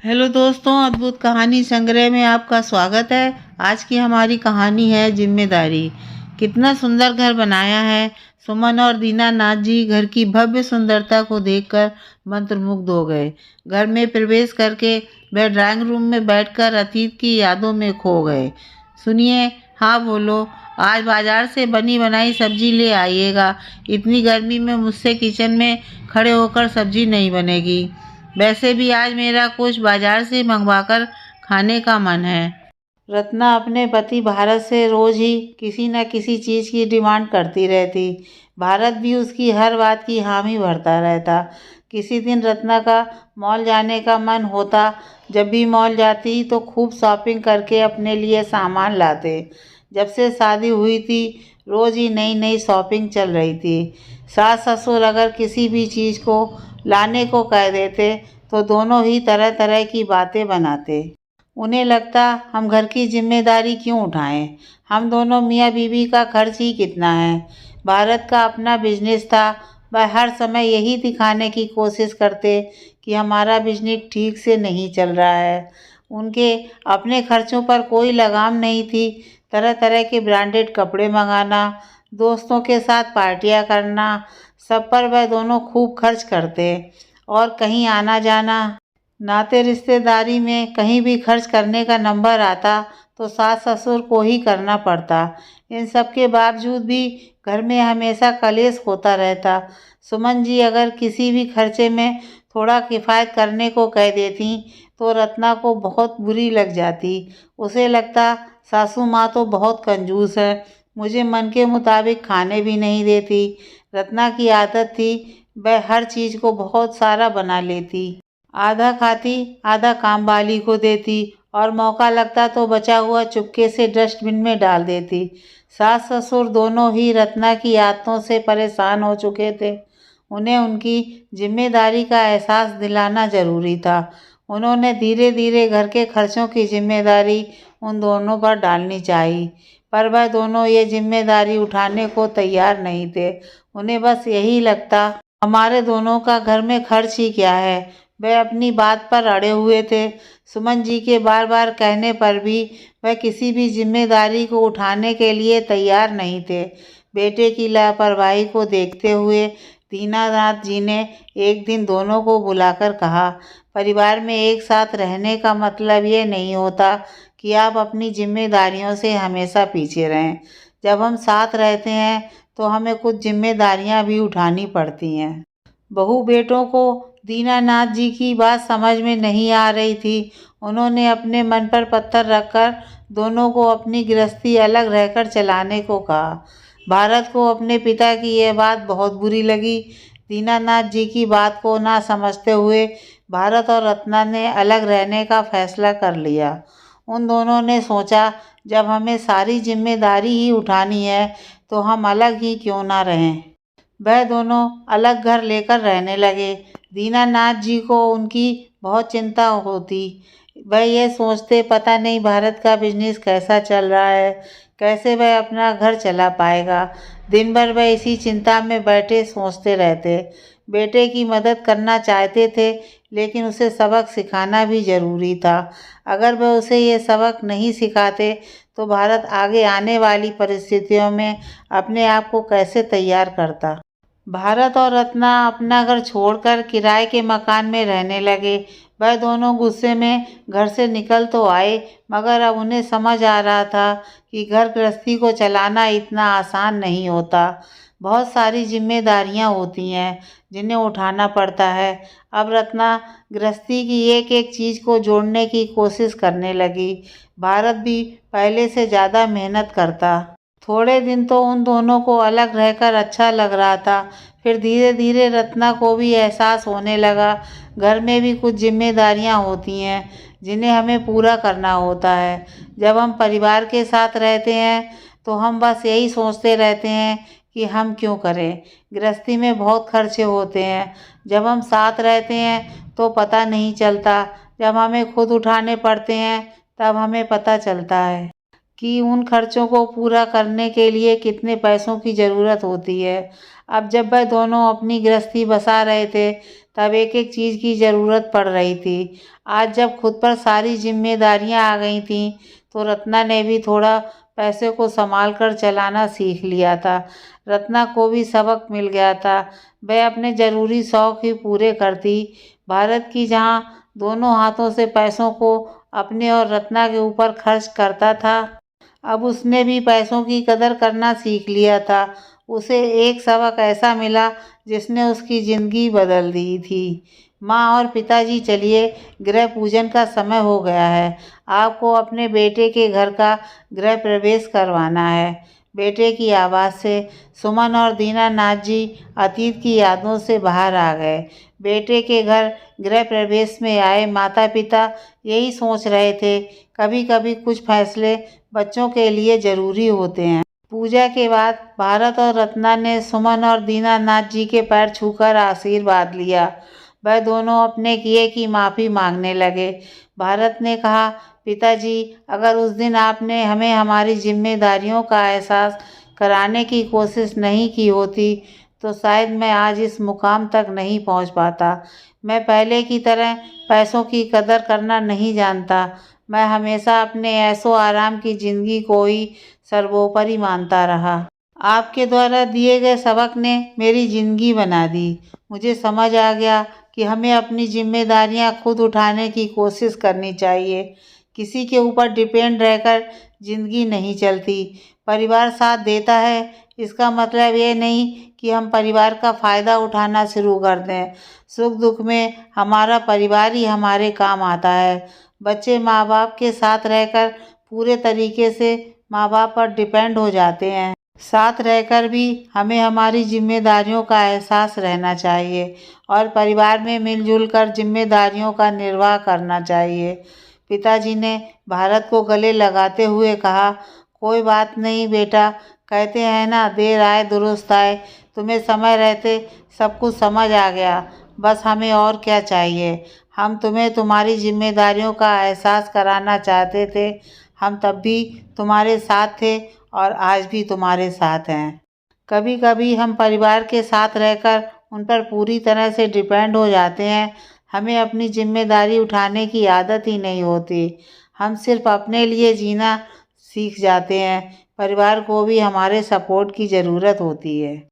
Hello दोस्तों, अद्भुत कहानी संग्रह में आपका स्वागत है। आज की हमारी कहानी है जिम्मेदारी। कितना सुंदर घर बनाया है। सुमन और दीनानाथ जी घर की भव्य सुंदरता को देखकर मंत्रमुग्ध हो गए। घर में प्रवेश करके वह ड्राइंग रूम में बैठकर अतीत की यादों में खो गए। सुनिए, हाँ बोलो, आज बाजार से बनी बनाई सब्जी ले आइएगा। इतनी गर्मी में मुझसे किचन में खड़े होकर सब्जी नहीं बनेगी। वैसे भी आज मेरा कुछ बाजार से मंगवाकर खाने का मन है। रत्ना अपने पति भारत से रोज ही किसी न किसी चीज़ की डिमांड करती रहती। भारत भी उसकी हर बात की हामी भरता रहता। किसी दिन रत्ना का मॉल जाने का मन होता। जब भी मॉल जाती तो खूब शॉपिंग करके अपने लिए सामान लाते। जब से शादी हुई थी रोज़ ही नई नई शॉपिंग चल रही थी। सास ससुर अगर किसी भी चीज़ को लाने को कह देते तो दोनों ही तरह तरह की बातें बनाते। उन्हें लगता हम घर की जिम्मेदारी क्यों उठाएं। हम दोनों मियाँ बीवी का खर्च ही कितना है। भारत का अपना बिजनेस था। वह हर समय यही दिखाने की कोशिश करते कि हमारा बिजनेस ठीक से नहीं चल रहा है। उनके अपने खर्चों पर कोई लगाम नहीं थी। तरह तरह के ब्रांडेड कपड़े मंगाना, दोस्तों के साथ पार्टियां करना, सब पर वह दोनों खूब खर्च करते। और कहीं आना जाना, नाते रिश्तेदारी में कहीं भी खर्च करने का नंबर आता तो सास ससुर को ही करना पड़ता। इन सब के बावजूद भी घर में हमेशा कलेश होता रहता। सुमन जी अगर किसी भी खर्चे में थोड़ा किफ़ायत करने को कह देती तो रत्ना को बहुत बुरी लग जाती। उसे लगता सासू माँ तो बहुत कंजूस है, मुझे मन के मुताबिक खाने भी नहीं देती। रत्ना की आदत थी वह हर चीज़ को बहुत सारा बना लेती। आधा खाती, आधा काम वाली को देती और मौका लगता तो बचा हुआ चुपके से डस्टबिन में डाल देती। सास ससुर दोनों ही रत्ना की आदतों से परेशान हो चुके थे। उन्हें उनकी जिम्मेदारी का एहसास दिलाना ज़रूरी था। उन्होंने धीरे धीरे घर के खर्चों की जिम्मेदारी उन दोनों पर डालनी चाहिए, पर वह दोनों ये जिम्मेदारी उठाने को तैयार नहीं थे। उन्हें बस यही लगता हमारे दोनों का घर में खर्च ही क्या है। वह अपनी बात पर अड़े हुए थे। सुमन जी के बार बार कहने पर भी वह किसी भी जिम्मेदारी को उठाने के लिए तैयार नहीं थे। बेटे की लापरवाही को देखते हुए दीनानाथ जी ने एक दिन दोनों को बुलाकर कहा, परिवार में एक साथ रहने का मतलब ये नहीं होता कि आप अपनी जिम्मेदारियों से हमेशा पीछे रहें। जब हम साथ रहते हैं तो हमें कुछ जिम्मेदारियां भी उठानी पड़ती हैं। बहू बेटों को दीनानाथ जी की बात समझ में नहीं आ रही थी। उन्होंने अपने मन पर पत्थर रखकर दोनों को अपनी गृहस्थी अलग रहकर चलाने को कहा। भारत को अपने पिता की यह बात बहुत बुरी लगी। दीनानाथ जी की बात को ना समझते हुए भारत और रत्ना ने अलग रहने का फैसला कर लिया। उन दोनों ने सोचा जब हमें सारी जिम्मेदारी ही उठानी है तो हम अलग ही क्यों ना रहें। वह दोनों अलग घर लेकर रहने लगे। दीनानाथ जी को उनकी बहुत चिंता होती। वह ये सोचते पता नहीं भारत का बिजनेस कैसा चल रहा है, कैसे वह अपना घर चला पाएगा। दिन भर वह इसी चिंता में बैठे सोचते रहते। बेटे की मदद करना चाहते थे लेकिन उसे सबक सिखाना भी ज़रूरी था। अगर वह उसे ये सबक नहीं सिखाते तो भारत आगे आने वाली परिस्थितियों में अपने आप को कैसे तैयार करता। भारत और रत्ना अपना घर छोड़कर किराए के मकान में रहने लगे। वह दोनों गुस्से में घर से निकल तो आए, मगर अब उन्हें समझ आ रहा था कि घर गृहस्थी को चलाना इतना आसान नहीं होता। बहुत सारी जिम्मेदारियां होती हैं जिन्हें उठाना पड़ता है। अब रत्ना गृहस्थी की एक एक चीज़ को जोड़ने की कोशिश करने लगी। भारत भी पहले से ज़्यादा मेहनत करता। थोड़े दिन तो उन दोनों को अलग रहकर अच्छा लग रहा था। फिर धीरे धीरे रत्ना को भी एहसास होने लगा घर में भी कुछ जिम्मेदारियां होती हैं जिन्हें हमें पूरा करना होता है। जब हम परिवार के साथ रहते हैं तो हम बस यही सोचते रहते हैं कि हम क्यों करें। गृहस्थी में बहुत खर्चे होते हैं। जब हम साथ रहते हैं तो पता नहीं चलता, जब हमें खुद उठाने पड़ते हैं तब हमें पता चलता है कि उन खर्चों को पूरा करने के लिए कितने पैसों की ज़रूरत होती है। अब जब वह दोनों अपनी गृहस्थी बसा रहे थे तब एक एक चीज़ की ज़रूरत पड़ रही थी। आज जब खुद पर सारी जिम्मेदारियां आ गई थीं तो रत्ना ने भी थोड़ा पैसे को संभाल कर चलाना सीख लिया था। रत्ना को भी सबक मिल गया था। वह अपने ज़रूरी शौक ही पूरे करती। भारत की जहाँ दोनों हाथों से पैसों को अपने और रत्ना के ऊपर खर्च करता था, अब उसने भी पैसों की कदर करना सीख लिया था। उसे एक सबक ऐसा मिला जिसने उसकी ज़िंदगी बदल दी थी। माँ और पिताजी, चलिए, गृह पूजन का समय हो गया है। आपको अपने बेटे के घर का गृह प्रवेश करवाना है। बेटे की आवाज़ से सुमन और दीनानाथ जी अतीत की यादों से बाहर आ गए। बेटे के घर गृह प्रवेश में आए माता पिता यही सोच रहे थे, कभी कभी कुछ फैसले बच्चों के लिए ज़रूरी होते हैं। पूजा के बाद भारत और रत्ना ने सुमन और दीनानाथ जी के पैर छूकर आशीर्वाद लिया। वह दोनों अपने किए की माफ़ी मांगने लगे। भारत ने कहा, पिताजी, अगर उस दिन आपने हमें हमारी जिम्मेदारियों का एहसास कराने की कोशिश नहीं की होती तो शायद मैं आज इस मुकाम तक नहीं पहुंच पाता। मैं पहले की तरह पैसों की कदर करना नहीं जानता। मैं हमेशा अपने ऐशो आराम की ज़िंदगी को ही सर्वोपरि मानता रहा। आपके द्वारा दिए गए सबक ने मेरी ज़िंदगी बना दी। मुझे समझ आ गया कि हमें अपनी जिम्मेदारियां खुद उठाने की कोशिश करनी चाहिए। किसी के ऊपर डिपेंड रहकर ज़िंदगी नहीं चलती। परिवार साथ देता है, इसका मतलब ये नहीं कि हम परिवार का फ़ायदा उठाना शुरू कर दें। सुख दुख में हमारा परिवार ही हमारे काम आता है। बच्चे माँ बाप के साथ रहकर पूरे तरीके से माँ बाप पर डिपेंड हो जाते हैं। साथ रहकर भी हमें हमारी जिम्मेदारियों का एहसास रहना चाहिए और परिवार में मिलजुल कर जिम्मेदारियों का निर्वाह करना चाहिए। पिताजी ने भारत को गले लगाते हुए कहा, कोई बात नहीं बेटा, कहते हैं ना, देर आए दुरुस्त आए। तुम्हें समय रहते सब कुछ समझ आ गया। बस हमें और क्या चाहिए। हम तुम्हें तुम्हारी जिम्मेदारियों का एहसास कराना चाहते थे। हम तब भी तुम्हारे साथ थे और आज भी तुम्हारे साथ हैं। कभी कभी हम परिवार के साथ रहकर उन पर पूरी तरह से डिपेंड हो जाते हैं। हमें अपनी जिम्मेदारी उठाने की आदत ही नहीं होती। हम सिर्फ अपने लिए जीना सीख जाते हैं। परिवार को भी हमारे सपोर्ट की ज़रूरत होती है।